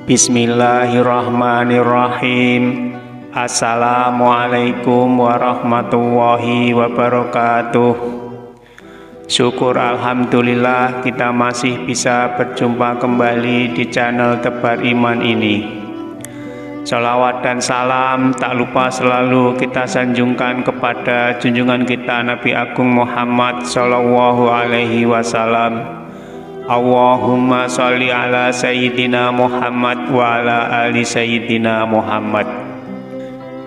Bismillahirrahmanirrahim. Assalamualaikum warahmatullahi wabarakatuh. Syukur alhamdulillah kita masih bisa berjumpa kembali di channel Tebar Iman ini. Salawat dan salam tak lupa selalu kita sanjungkan kepada junjungan kita Nabi Agung Muhammad Sallallahu Alaihi Wasallam. Allahumma sholli ala Sayyidina Muhammad wa ala ali Sayyidina Muhammad.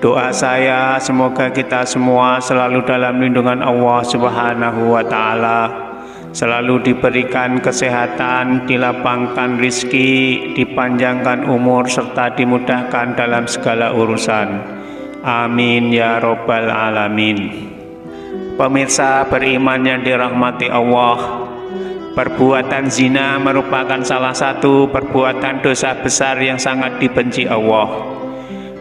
Doa saya semoga kita semua selalu dalam lindungan Allah Subhanahu wa Ta'ala, selalu diberikan kesehatan, dilapangkan rizki, dipanjangkan umur, serta dimudahkan dalam segala urusan. Amin ya Rabbal Alamin. Pemirsa beriman yang dirahmati Allah, perbuatan zina merupakan salah satu perbuatan dosa besar yang sangat dibenci Allah.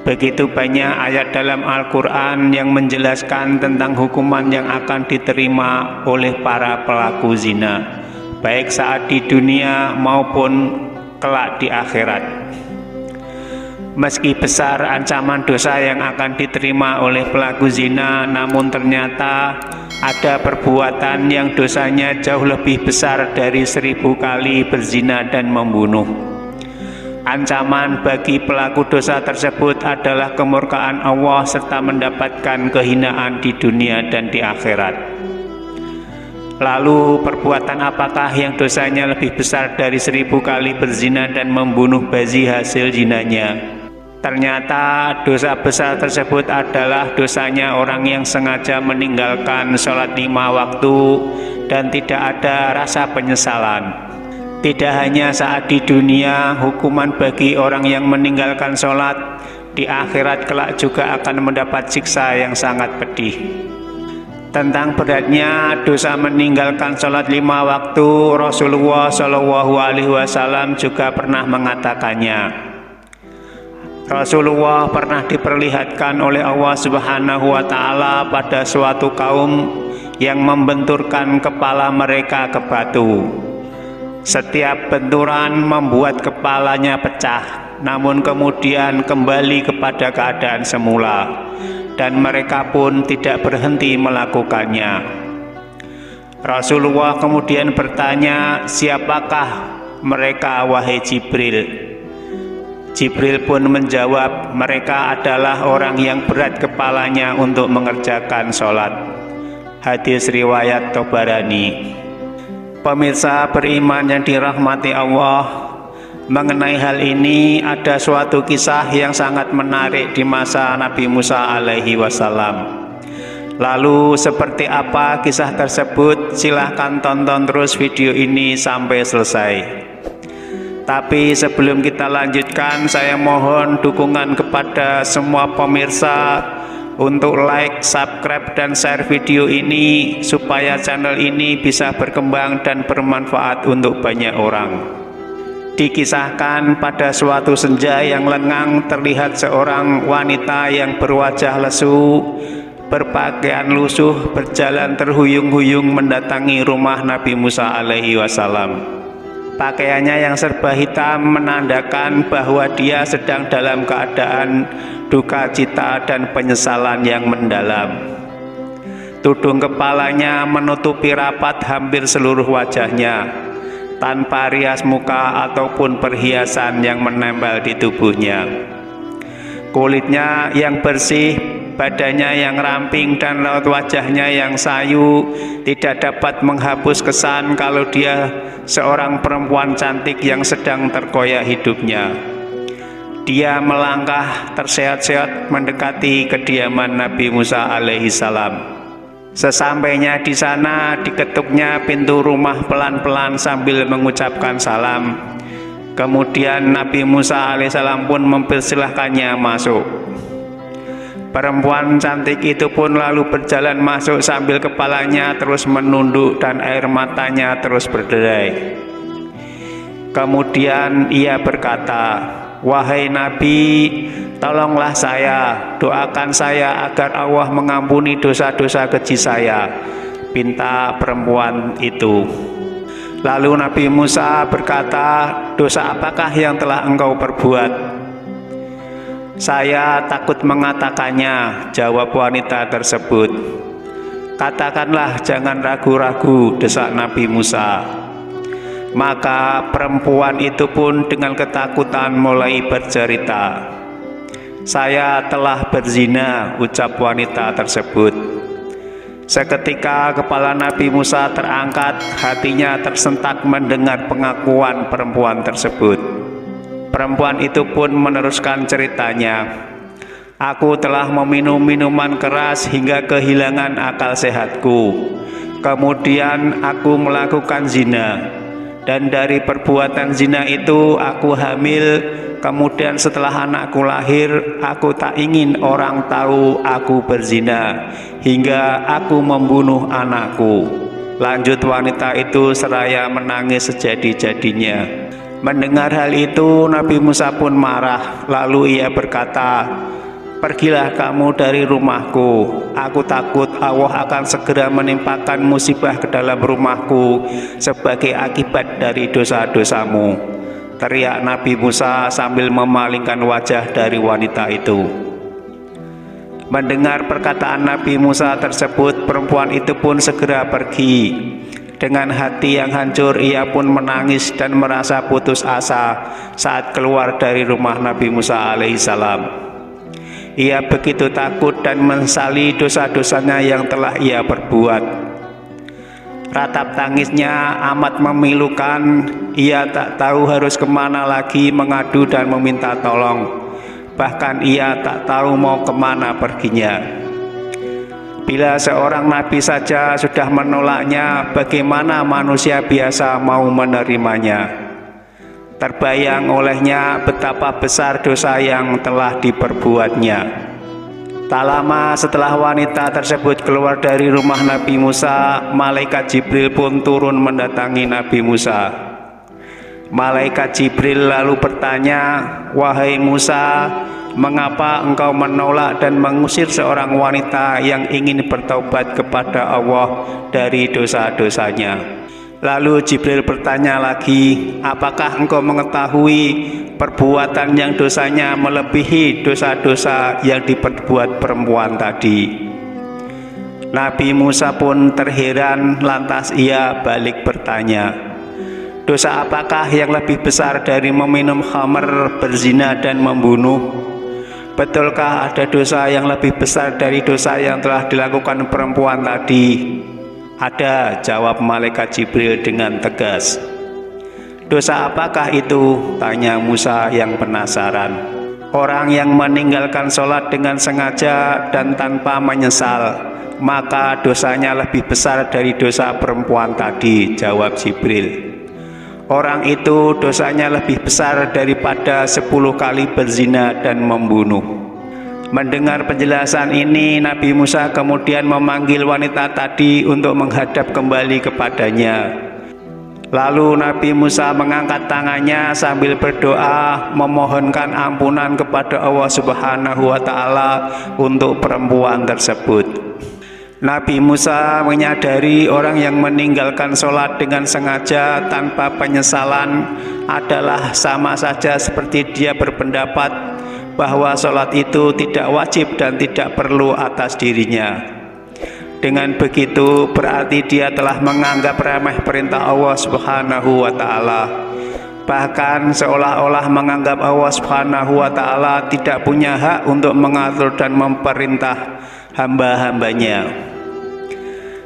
Begitu banyak ayat dalam Al-Quran yang menjelaskan tentang hukuman yang akan diterima oleh para pelaku zina, baik saat di dunia maupun kelak di akhirat. Meski besar ancaman dosa yang akan diterima oleh pelaku zina, namun ternyata ada perbuatan yang dosanya jauh lebih besar dari 1000 kali berzina dan membunuh. Ancaman bagi pelaku dosa tersebut adalah kemurkaan Allah serta mendapatkan kehinaan di dunia dan di akhirat. Lalu perbuatan apakah yang dosanya lebih besar dari 1000 kali berzina dan membunuh bayi hasil zinanya? Ternyata dosa besar tersebut adalah dosanya orang yang sengaja meninggalkan sholat 5 waktu dan tidak ada rasa penyesalan. Tidak hanya saat di dunia, hukuman bagi orang yang meninggalkan sholat di akhirat kelak juga akan mendapat siksa yang sangat pedih. Tentang beratnya dosa meninggalkan sholat 5 waktu, Rasulullah SAW juga pernah mengatakannya. Rasulullah pernah diperlihatkan oleh Allah Subhanahu wa Ta'ala pada suatu kaum yang membenturkan kepala mereka ke batu. Setiap benturan membuat kepalanya pecah, namun kemudian kembali kepada keadaan semula, dan mereka pun tidak berhenti melakukannya. Rasulullah kemudian bertanya, "Siapakah mereka, wahai Jibril?" Jibril pun menjawab, "Mereka adalah orang yang berat kepalanya untuk mengerjakan sholat." Hadis riwayat Tabarani. Pemirsa beriman yang dirahmati Allah, mengenai hal ini ada suatu kisah yang sangat menarik di masa Nabi Musa alaihi wasallam. Lalu seperti apa kisah tersebut? Silahkan tonton terus video ini sampai selesai. Tapi sebelum kita lanjutkan, saya mohon dukungan kepada semua pemirsa untuk like, subscribe, dan share video ini supaya channel ini bisa berkembang dan bermanfaat untuk banyak orang. Dikisahkan pada suatu senja yang lengang terlihat seorang wanita yang berwajah lesu, berpakaian lusuh, berjalan terhuyung-huyung mendatangi rumah Nabi Musa alaihi wasallam. Pakaiannya yang serba hitam menandakan bahwa dia sedang dalam keadaan duka cita dan penyesalan yang mendalam. Tudung kepalanya menutupi rapat hampir seluruh wajahnya, tanpa rias muka ataupun perhiasan yang menempel di tubuhnya. Kulitnya yang bersih, badannya yang ramping, dan raut wajahnya yang sayu tidak dapat menghapus kesan kalau dia seorang perempuan cantik yang sedang terkoyak hidupnya. Dia melangkah terseok-seok mendekati kediaman Nabi Musa alaihi salam. Sesampainya di sana, diketuknya pintu rumah pelan-pelan sambil mengucapkan salam. Kemudian Nabi Musa alaihissalam pun mempersilahkannya masuk. Perempuan cantik itu pun lalu berjalan masuk sambil kepalanya terus menunduk dan air matanya terus berderai. Kemudian ia berkata, "Wahai Nabi, tolonglah saya, doakan saya agar Allah mengampuni dosa-dosa keji saya," pinta perempuan itu. Lalu Nabi Musa berkata, dosa apakah yang telah engkau perbuat?" "Saya takut mengatakannya," jawab wanita tersebut. "Katakanlah, jangan ragu-ragu," desak Nabi Musa. Maka perempuan itu pun dengan ketakutan mulai bercerita. "Saya telah berzina," ucap wanita tersebut. Seketika kepala Nabi Musa terangkat, hatinya tersentak mendengar pengakuan perempuan tersebut. Perempuan itu pun meneruskan ceritanya. "Aku telah meminum minuman keras hingga kehilangan akal sehatku. Kemudian aku melakukan zina. Dan dari perbuatan zina itu aku hamil. Kemudian setelah anakku lahir, aku tak ingin orang tahu aku berzina, hingga aku membunuh anakku." Lanjut wanita itu seraya menangis sejadi-jadinya. Mendengar hal itu, Nabi Musa pun marah. Lalu ia berkata, "Pergilah kamu dari rumahku. Aku takut Allah akan segera menimpakan musibah ke dalam rumahku sebagai akibat dari dosa-dosamu," teriak Nabi Musa sambil memalingkan wajah dari wanita itu. Mendengar perkataan Nabi Musa tersebut, perempuan itu pun segera pergi. Dengan hati yang hancur, ia pun menangis dan merasa putus asa saat keluar dari rumah Nabi Musa alaihissalam. Ia begitu takut dan menyesali dosa-dosanya yang telah ia perbuat. Ratap tangisnya amat memilukan. Ia tak tahu harus kemana lagi mengadu dan meminta tolong. Bahkan ia tak tahu mau kemana perginya. Bila seorang nabi saja sudah menolaknya, bagaimana manusia biasa mau menerimanya? Terbayang olehnya betapa besar dosa yang telah diperbuatnya. Tak lama setelah wanita tersebut keluar dari rumah Nabi Musa, malaikat Jibril pun turun mendatangi Nabi Musa. Malaikat Jibril lalu bertanya, "Wahai Musa, mengapa engkau menolak dan mengusir seorang wanita yang ingin bertaubat kepada Allah dari dosa-dosanya?" Lalu Jibril bertanya lagi, "Apakah engkau mengetahui perbuatan yang dosanya melebihi dosa-dosa yang diperbuat perempuan tadi?" Nabi Musa pun terheran, lantas ia balik bertanya, "Dosa apakah yang lebih besar dari meminum khamr, berzina dan membunuh? Betulkah ada dosa yang lebih besar dari dosa yang telah dilakukan perempuan tadi?" "Ada," jawab malaikat Jibril dengan tegas. "Dosa apakah itu?" tanya Musa yang penasaran. "Orang yang meninggalkan sholat dengan sengaja dan tanpa menyesal, maka dosanya lebih besar dari dosa perempuan tadi," jawab Jibril. "Orang itu dosanya lebih besar daripada 10 kali berzina dan membunuh." Mendengar penjelasan ini, Nabi Musa kemudian memanggil wanita tadi untuk menghadap kembali kepadanya. Lalu Nabi Musa mengangkat tangannya sambil berdoa memohonkan ampunan kepada Allah Subhanahu wa Ta'ala untuk perempuan tersebut. Nabi Musa menyadari orang yang meninggalkan sholat dengan sengaja tanpa penyesalan adalah sama saja seperti dia berpendapat bahwa sholat itu tidak wajib dan tidak perlu atas dirinya. Dengan begitu berarti dia telah menganggap remeh perintah Allah Subhanahu wa Ta'ala. Bahkan seolah-olah menganggap Allah Subhanahu wa Ta'ala tidak punya hak untuk mengatur dan memerintah hamba-hambanya.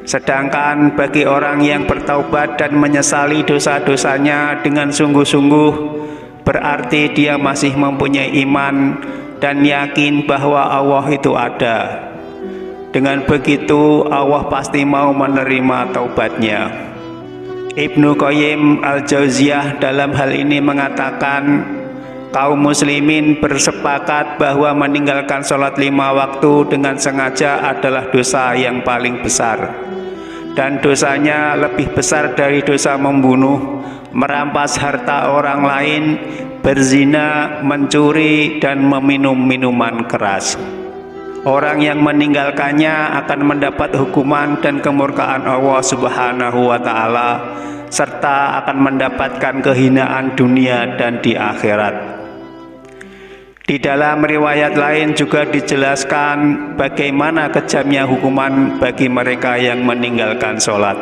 Sedangkan bagi orang yang bertaubat dan menyesali dosa-dosanya dengan sungguh-sungguh, berarti dia masih mempunyai iman dan yakin bahwa Allah itu ada. Dengan begitu Allah pasti mau menerima taubatnya. Ibnu Qayyim al-Jauziyah dalam hal ini mengatakan, kaum muslimin bersepakat bahwa meninggalkan sholat 5 waktu dengan sengaja adalah dosa yang paling besar, dan dosanya lebih besar dari dosa membunuh, merampas harta orang lain, berzina, mencuri, dan meminum minuman keras. Orang yang meninggalkannya akan mendapat hukuman dan kemurkaan Allah Subhanahu wa Ta'ala, serta akan mendapatkan kehinaan dunia dan di akhirat. Di dalam riwayat lain juga dijelaskan bagaimana kejamnya hukuman bagi mereka yang meninggalkan sholat.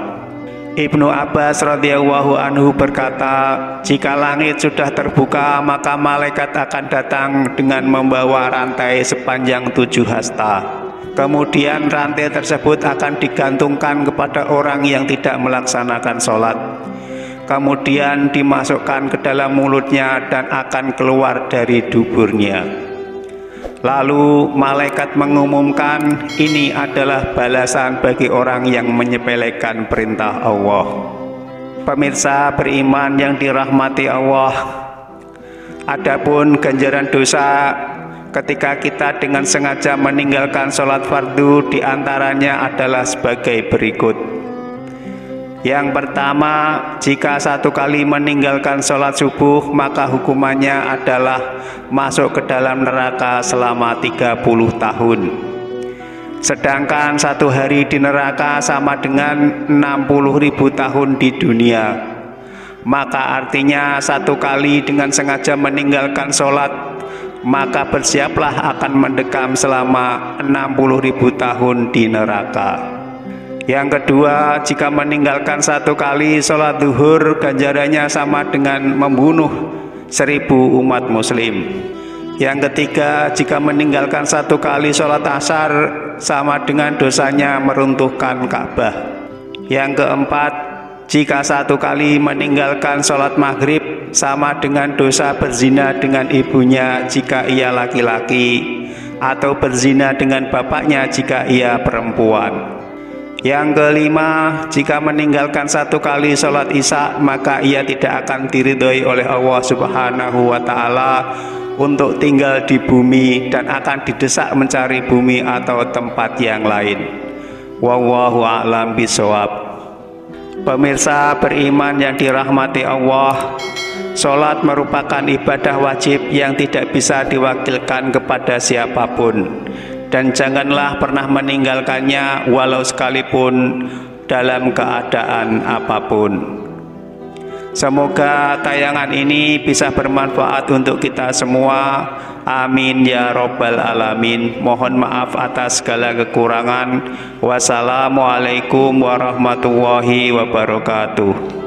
Ibnu Abbas radhiyallahu anhu berkata, jika langit sudah terbuka maka malaikat akan datang dengan membawa rantai sepanjang 7 hasta. Kemudian rantai tersebut akan digantungkan kepada orang yang tidak melaksanakan sholat. Kemudian dimasukkan ke dalam mulutnya dan akan keluar dari duburnya. Lalu malaikat mengumumkan, ini adalah balasan bagi orang yang menyepelekan perintah Allah. Pemirsa beriman yang dirahmati Allah, adapun ganjaran dosa ketika kita dengan sengaja meninggalkan sholat fardu diantaranya adalah sebagai berikut. Yang pertama, jika 1 kali meninggalkan sholat subuh maka hukumannya adalah masuk ke dalam neraka selama 30 tahun. Sedangkan 1 hari di neraka sama dengan 60.000 tahun di dunia. Maka artinya 1 kali dengan sengaja meninggalkan sholat, maka bersiaplah akan mendekam selama 60.000 tahun di neraka. Yang kedua, jika meninggalkan 1 kali sholat zuhur, ganjarannya sama dengan membunuh 1000 umat muslim. Yang ketiga, jika meninggalkan 1 kali sholat asar, sama dengan dosanya meruntuhkan Ka'bah. Yang keempat, jika 1 kali meninggalkan sholat maghrib, sama dengan dosa berzina dengan ibunya jika ia laki-laki, atau berzina dengan bapaknya jika ia perempuan. Yang kelima, jika meninggalkan 1 kali sholat isya, maka ia tidak akan diridhoi oleh Allah Subhanahu wa Ta'ala untuk tinggal di bumi dan akan didesak mencari bumi atau tempat yang lain. Wallahu a'lam bishawab. Pemirsa beriman yang dirahmati Allah, sholat merupakan ibadah wajib yang tidak bisa diwakilkan kepada siapapun. Dan janganlah pernah meninggalkannya walau sekalipun dalam keadaan apapun. Semoga tayangan ini bisa bermanfaat untuk kita semua. Amin ya robbal alamin. Mohon maaf atas segala kekurangan. Wassalamualaikum warahmatullahi wabarakatuh.